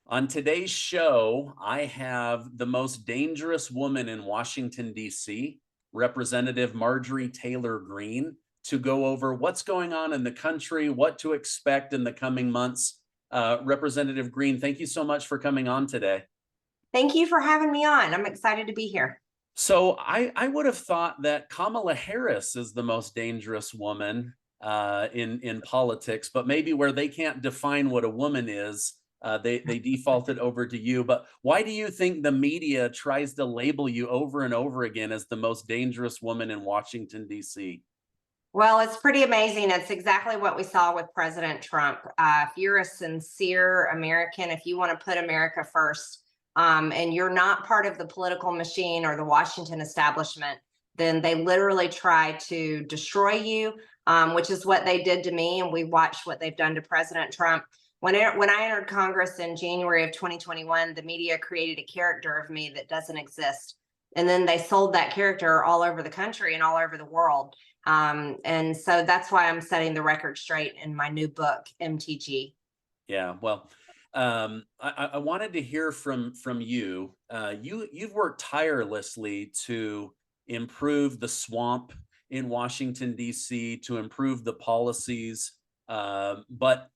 On today's show, I have the most dangerous woman in Washington, D.C., Representative Marjorie Taylor Greene, to go over what's going on in the country, what to expect in the coming months. Representative Greene, thank you so much for coming on today. Thank you for having me on. I'm excited to be here. So I would have thought that Kamala Harris is the most dangerous woman in politics, but maybe where they can't define what a woman is, they defaulted over to you. But why do you think the media tries to label you over and over again as the most dangerous woman in Washington D.C.? Well, it's pretty amazing. It's exactly what we saw with President Trump. If you're a sincere American, if you want to put America first, and you're not part of the political machine or the Washington establishment, then they literally try to destroy you, which is what they did to me. And we watched what they've done to President Trump. When I entered Congress in January of 2021, the media created a character of me that doesn't exist. And then they sold that character all over the country and all over the world. And so that's why I'm setting the record straight in my new book, MTG. Yeah, well, I wanted to hear from you. You've worked tirelessly to improve the swamp in Washington D.C., to improve the policies, but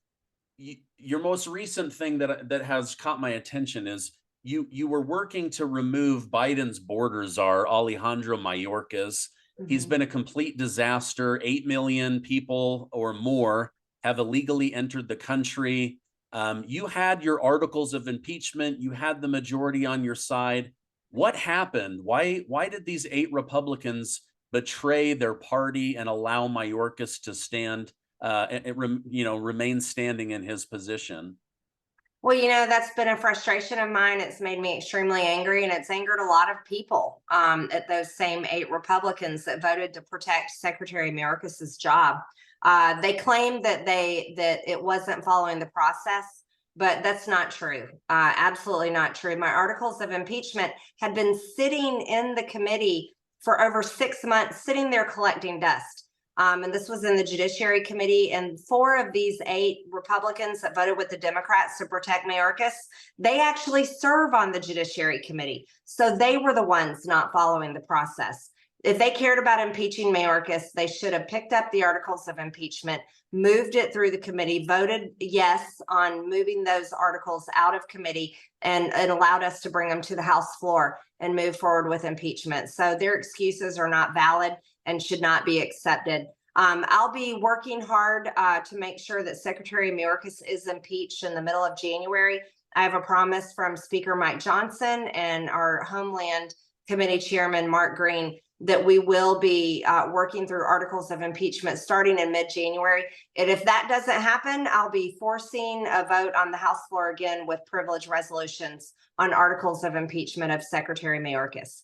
your most recent thing that has caught my attention is you were working to remove Biden's border czar Alejandro Mayorkas. He's Mhm. been a complete disaster. 8 million people or more have illegally entered the country. You had your articles of impeachment. You had the majority on your side. What happened? Why did these 8 Republicans betray their party and allow Mayorkas to stand remain standing in his position? Well, that's been a frustration of mine. It's made me extremely angry, and it's angered a lot of people at those same 8 Republicans that voted to protect Secretary Mayorkas's job. They claim that it wasn't following the process, but that's not true. Absolutely not true. My articles of impeachment had been sitting in the committee for over 6 months, sitting there collecting dust. And this was in the Judiciary Committee. And 4 of these 8 Republicans that voted with the Democrats to protect Mayorkas, they actually serve on the Judiciary Committee. So they were the ones not following the process. If they cared about impeaching Mayorkas, they should have picked up the articles of impeachment, moved it through the committee, voted yes on moving those articles out of committee, and it allowed us to bring them to the House floor and move forward with impeachment. So their excuses are not valid and should not be accepted. I'll be working hard to make sure that Secretary Mayorkas is impeached in the middle of January. I have a promise from Speaker Mike Johnson and our Homeland Committee Chairman Mark Greene that we will be working through articles of impeachment starting in mid-January. And if that doesn't happen, I'll be forcing a vote on the House floor again with privilege resolutions on articles of impeachment of Secretary Mayorkas.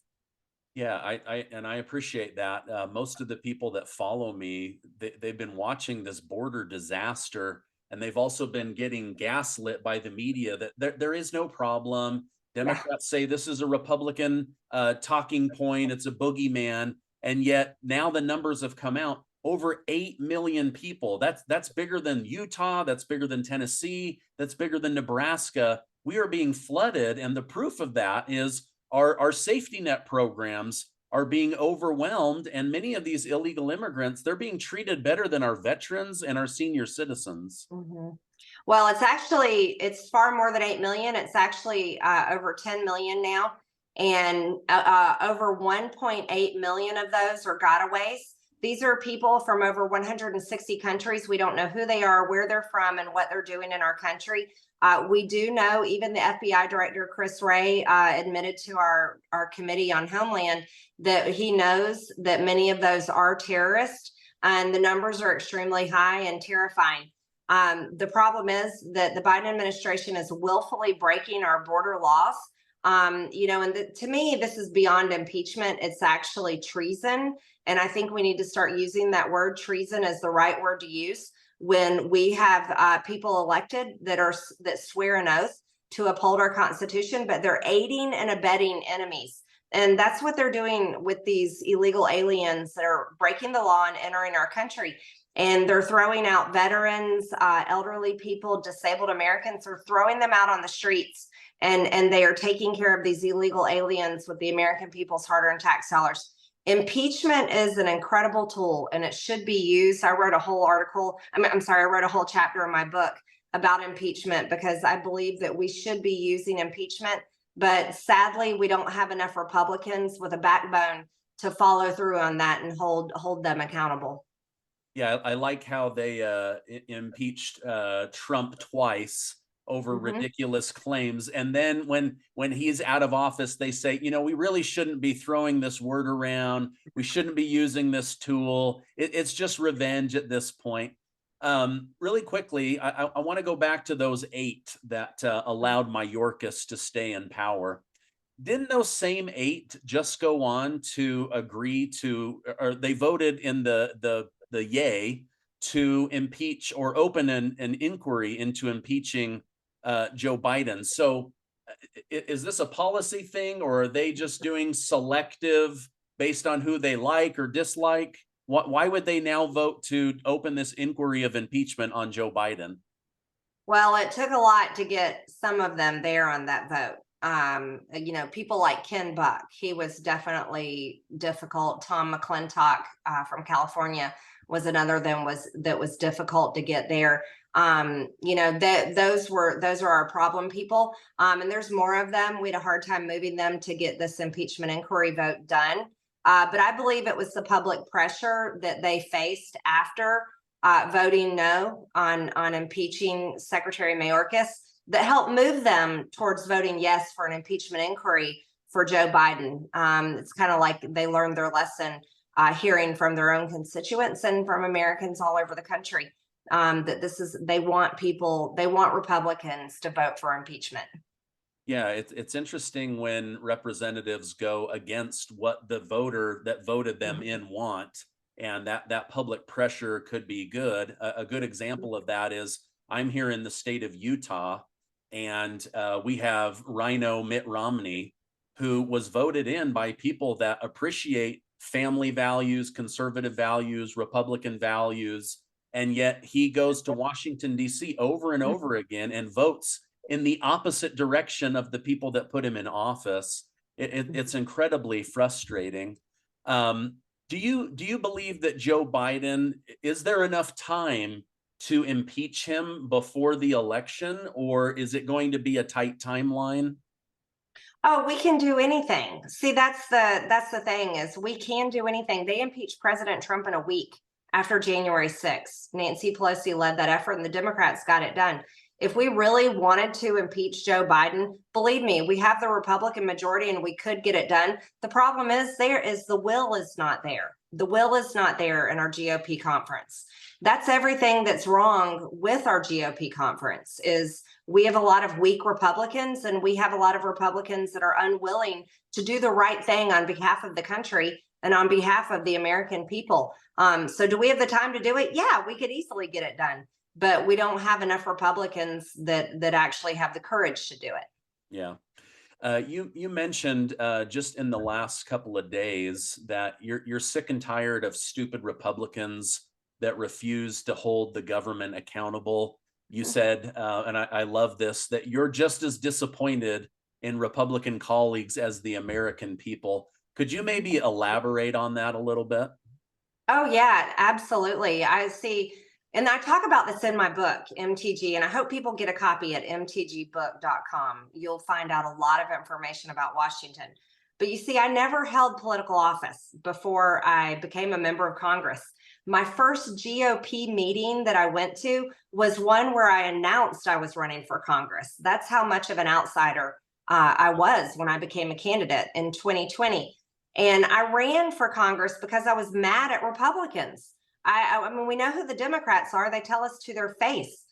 Yeah, I appreciate that. Most of the people that follow me, they've been watching this border disaster, and they've also been getting gaslit by the media that there is no problem. Yeah. Democrats say this is a Republican talking point, it's a boogeyman, and yet now the numbers have come out. Over 8 million people. That's bigger than Utah. That's bigger than Tennessee. That's bigger than Nebraska. We are being flooded, and the proof of that is our safety net programs are being overwhelmed, and many of these illegal immigrants, they're being treated better than our veterans and our senior citizens. Mhm. Well, it's far more than 8 million. It's actually over 10 million now. And over 1.8 million of those are gotaways. These are people from over 160 countries. We don't know who they are, where they're from, and what they're doing in our country. We do know, even the FBI director, Chris Wray, admitted to our Committee on Homeland that he knows that many of those are terrorists, and the numbers are extremely high and terrifying. The problem is that the Biden administration is willfully breaking our border laws. To me, this is beyond impeachment. It's actually treason. And I think we need to start using that word treason as the right word to use when we have people elected that swear an oath to uphold our Constitution, but they're aiding and abetting enemies. And that's what they're doing with these illegal aliens that are breaking the law and entering our country. And they're throwing out veterans, elderly people, disabled Americans. They're throwing them out on the streets, and they are taking care of these illegal aliens with the American people's hard-earned tax dollars. Impeachment is an incredible tool, and it should be used. I wrote a whole article. I'm sorry, I wrote a whole chapter in my book about impeachment because I believe that we should be using impeachment. But sadly, we don't have enough Republicans with a backbone to follow through on that and hold them accountable. Yeah, I like how they impeached Trump twice over ridiculous claims, and then when he's out of office, they say, you know, we really shouldn't be throwing this word around. We shouldn't be using this tool. It's just revenge at this point. Really quickly, I want to go back to those 8 that allowed Mayorkas to stay in power. Didn't those same 8 just go on to agree to, or they voted in the yay to impeach or open an inquiry into impeaching Joe Biden? So is this a policy thing, or are they just doing selective based on who they like or dislike? Why would they now vote to open this inquiry of impeachment on Joe Biden? Well, it took a lot to get some of them there on that vote. You know, people like Ken Buck, he was definitely difficult. Tom McClintock from California was another that was difficult to get there. You know, those are our problem people. And there's more of them. We had a hard time moving them to get this impeachment inquiry vote done. But I believe it was the public pressure that they faced after voting no on impeaching Secretary Mayorkas that helped move them towards voting yes for an impeachment inquiry for Joe Biden. It's kind of like they learned their lesson hearing from their own constituents and from Americans all over the country that they want Republicans to vote for impeachment. Yeah, it's interesting when representatives go against what the voter that voted them in want, and that public pressure could be good. A good example of that is I'm here in the state of Utah, and we have Rhino Mitt Romney, who was voted in by people that appreciate family values, conservative values, Republican values, and yet he goes to Washington, D.C. over and over again and votes in the opposite direction of the people that put him in office. It's incredibly frustrating. Do you believe that Joe Biden, is there enough time to impeach him before the election, or is it going to be a tight timeline? Oh, we can do anything. See, that's the thing is we can do anything. They impeached President Trump in a week after January 6th. Nancy Pelosi led that effort and the Democrats got it done. If we really wanted to impeach Joe Biden, believe me, we have the Republican majority and we could get it done. The problem is the will is not there. The will is not there in our GOP conference. That's everything that's wrong with our GOP conference is we have a lot of weak Republicans and we have a lot of Republicans that are unwilling to do the right thing on behalf of the country and on behalf of the American people. So do we have the time to do it? Yeah, we could easily get it done. But we don't have enough Republicans that actually have the courage to do it. Yeah. You mentioned just in the last couple of days that you're sick and tired of stupid Republicans that refuse to hold the government accountable. You said, and I love this, that you're just as disappointed in Republican colleagues as the American people. Could you maybe elaborate on that a little bit? Oh, yeah, absolutely. I see. And I talk about this in my book, MTG, and I hope people get a copy at mtgbook.com. You'll find out a lot of information about Washington. But you see, I never held political office before I became a member of Congress. My first GOP meeting that I went to was one where I announced I was running for Congress. That's how much of an outsider I was when I became a candidate in 2020. And I ran for Congress because I was mad at Republicans. I mean, we know who the Democrats are. They tell us to their face.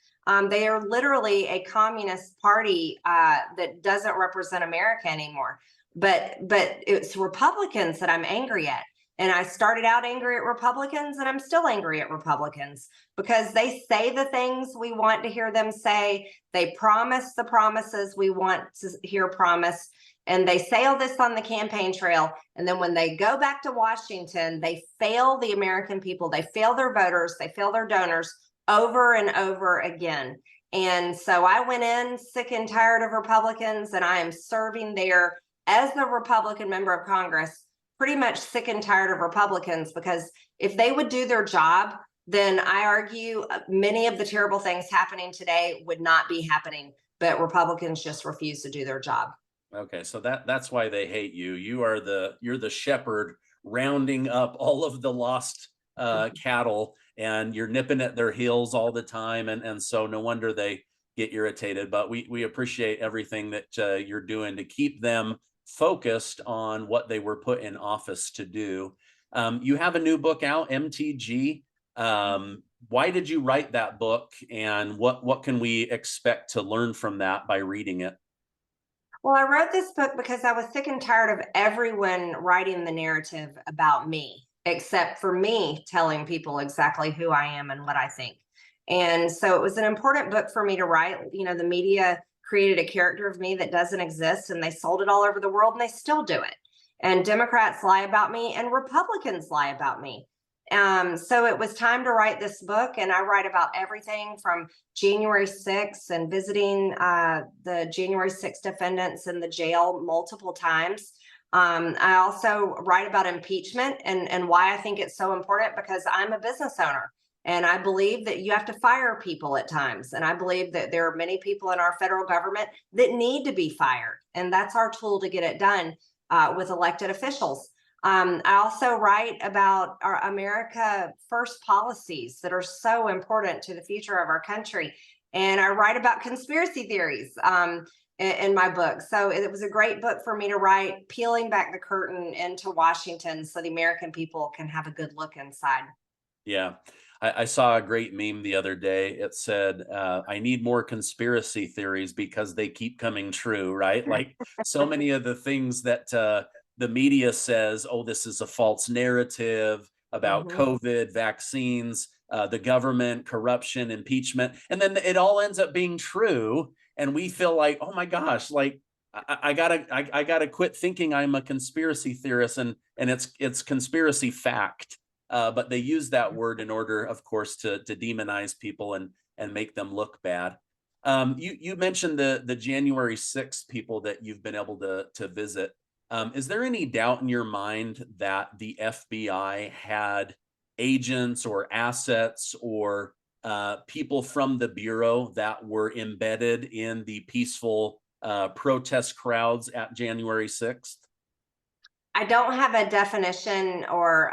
They are literally a communist party that doesn't represent America anymore. But it's Republicans that I'm angry at. And I started out angry at Republicans, and I'm still angry at Republicans because they say the things we want to hear them say. They promise the promises we want to hear promised. And they say all this on the campaign trail. And then when they go back to Washington, they fail the American people. They fail their voters. They fail their donors over and over again. And so I went in sick and tired of Republicans, and I am serving there as the Republican member of Congress, pretty much sick and tired of Republicans, because if they would do their job, then I argue many of the terrible things happening today would not be happening, but Republicans just refuse to do their job. Okay, so that's why they hate you. You're the shepherd rounding up all of the lost cattle, and you're nipping at their heels all the time, and so no wonder they get irritated. But we appreciate everything that you're doing to keep them focused on what they were put in office to do. You have a new book out, MTG. Why did you write that book, and what can we expect to learn from that by reading it? Well, I wrote this book because I was sick and tired of everyone writing the narrative about me, except for me telling people exactly who I am and what I think. And so it was an important book for me to write. You know, the media created a character of me that doesn't exist, and they sold it all over the world, and they still do it. And Democrats lie about me, and Republicans lie about me. So it was time to write this book, and I write about everything from January 6th and visiting the January 6th defendants in the jail multiple times. I also write about impeachment and why I think it's so important, because I'm a business owner. And I believe that you have to fire people at times. And I believe that there are many people in our federal government that need to be fired. And that's our tool to get it done with elected officials. I also write about our America First policies that are so important to the future of our country. And I write about conspiracy theories in my book. So it was a great book for me to write, peeling back the curtain into Washington so the American people can have a good look inside. Yeah. I saw a great meme the other day. It said, I need more conspiracy theories because they keep coming true, right? Like so many of the things that the media says, oh, this is a false narrative about Mhm. COVID, vaccines, the government, corruption, impeachment. And then it all ends up being true. And we feel like, oh my gosh, like I gotta quit thinking I'm a conspiracy theorist, and it's conspiracy fact. But they use that word in order, of course, to demonize people and make them look bad. You mentioned the January 6th people that you've been able to visit. Is there any doubt in your mind that the FBI had agents or assets or people from the Bureau that were embedded in the peaceful protest crowds at January 6th? I don't have a definition or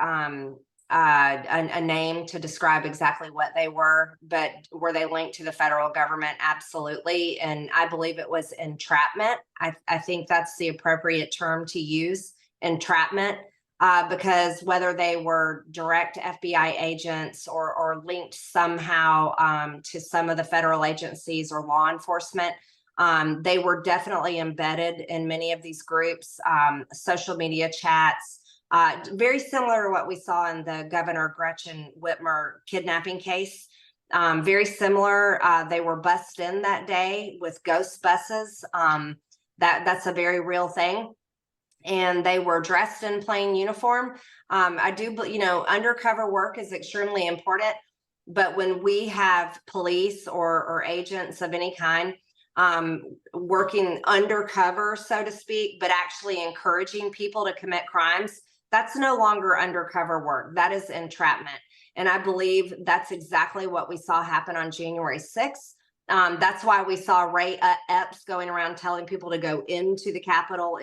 a name to describe exactly what they were, but were they linked to the federal government? Absolutely. And I believe it was entrapment. I think that's the appropriate term to use, entrapment, because whether they were direct FBI agents or linked somehow to some of the federal agencies or law enforcement, they were definitely embedded in many of these groups, social media chats, very similar to what we saw in the Governor Gretchen Whitmer kidnapping case. Very similar. They were bussed in that day with ghost buses. That's a very real thing. And they were dressed in plain uniform. I do, undercover work is extremely important. But when we have police or agents of any kind working undercover, so to speak, but actually encouraging people to commit crimes, that's no longer undercover work. That is entrapment. And I believe that's exactly what we saw happen on January 6th. That's why we saw Ray Epps going around telling people to go into the Capitol.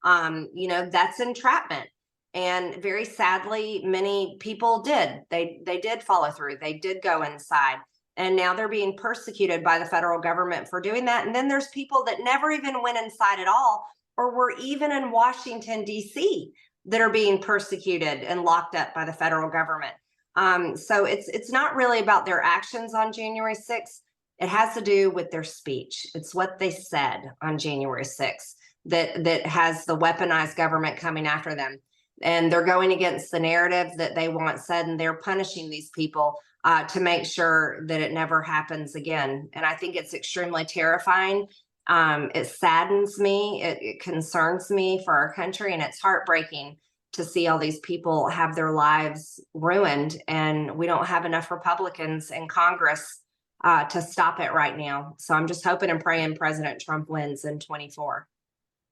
That's entrapment. And very sadly, many people did. They did follow through. They did go inside. And now they're being persecuted by the federal government for doing that. And then there's people that never even went inside at all, or were even in Washington, D.C., that are being persecuted and locked up by the federal government. So it's not really about their actions on January 6th. It has to do with their speech. It's what they said on January 6th that has the weaponized government coming after them. and they're going against the narrative that they want said, and they're punishing these people to make sure that it never happens again. And I think it's extremely terrifying. It saddens me. It concerns me for our country, and it's heartbreaking to see all these people have their lives ruined. And we don't have enough Republicans in Congress to stop it right now. So I'm just hoping and praying President Trump wins in 24.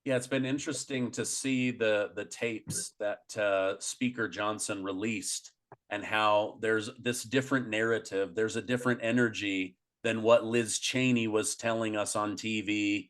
Yeah, it's been interesting to see the tapes that Speaker Johnson released, and how there's this different narrative. There's a different energy than what Liz Cheney was telling us on TV.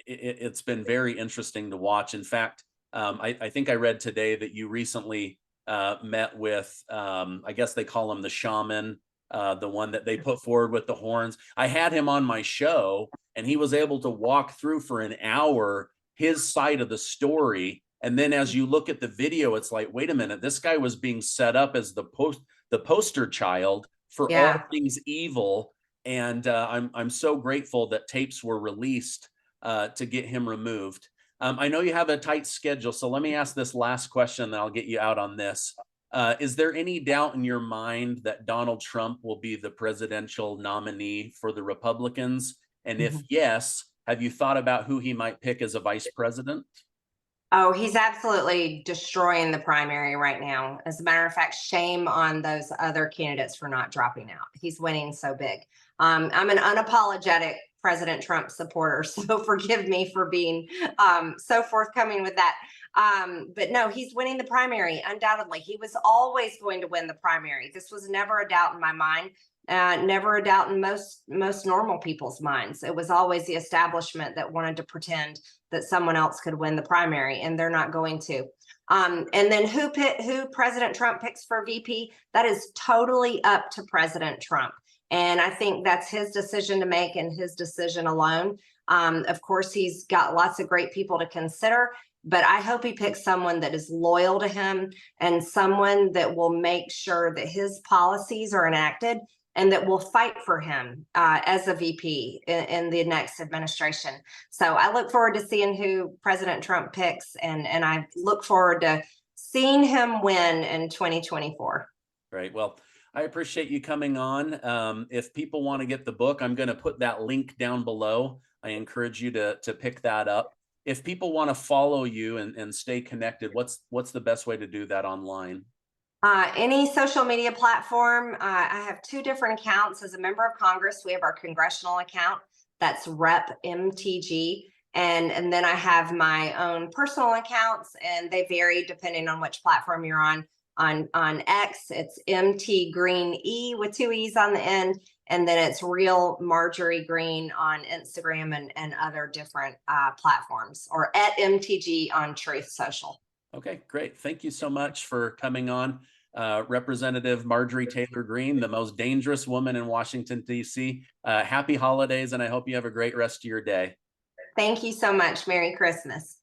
It's been very interesting to watch. In fact, I think I read today that you recently met with, I guess they call him the shaman, the one that they put forward with the horns. I had him on my show, and he was able to walk through for an hour his side of the story. And then as you look at the video, it's like, wait a minute, this guy was being set up as the poster child for all things evil. And I'm so grateful that tapes were released to get him removed. I know you have a tight schedule, so let me ask this last question, then I'll get you out on this. Is there any doubt in your mind that Donald Trump will be the presidential nominee for the Republicans? And if yes, have you thought about who he might pick as a vice president? Oh, he's absolutely destroying the primary right now. As a matter of fact, shame on those other candidates for not dropping out. He's winning so big. I'm an unapologetic President Trump supporter, so forgive me for being so forthcoming with that. But no, he's winning the primary, undoubtedly. He was always going to win the primary. This was never a doubt in my mind. Never a doubt in most normal people's minds. It was always the establishment that wanted to pretend that someone else could win the primary, and they're not going to. And then who President Trump picks for VP, that is totally up to President Trump. And I think that's his decision to make, and his decision alone. Of course, he's got lots of great people to consider, but I hope he picks someone that is loyal to him, and someone that will make sure that his policies are enacted, and that will fight for him as a VP in the next administration. So I look forward to seeing who President Trump picks, and I look forward to seeing him win in 2024. Great. Well, I appreciate you coming on. If people want to get the book, I'm going to put that link down below. I encourage you to pick that up. If people want to follow you and stay connected, what's the best way to do that online? Any social media platform. I have two different accounts. As a member of Congress, we have our congressional account. That's Rep MTG. And then I have my own personal accounts, and they vary depending on which platform you're on. On X, it's MT Greene E with two E's on the end. And then it's Real Marjorie Greene on Instagram and other different platforms, or at MTG on Truth Social. Okay, great. Thank you so much for coming on. Representative Marjorie Taylor Greene, the most dangerous woman in Washington, D.C. Happy holidays, and I hope you have a great rest of your day. Thank you so much. Merry Christmas.